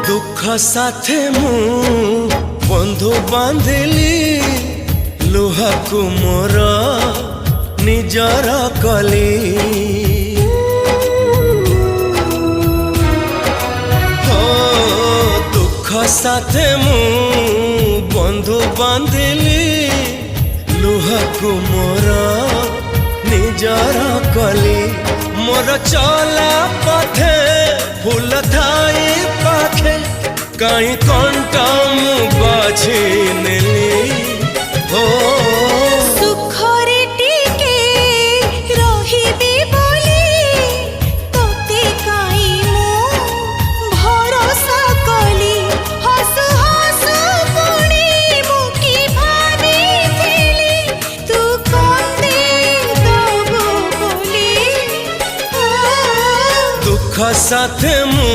दुख साथे मु बंधु बांधिली लुहा को मोर निजर कली हो दुख साथे मु बंधु बांधिली लुहा को मोर निजर कली मोर चला पथे फूल थाई पाखे कहीं कंटा मु बाझी नेली हो सुखरे टिके रहिबी बोली तोते काई मु भरोसा कली हसु हसु पुणी मुकी भाबिथिली तू कंदे दबु बोली दुख साथे मु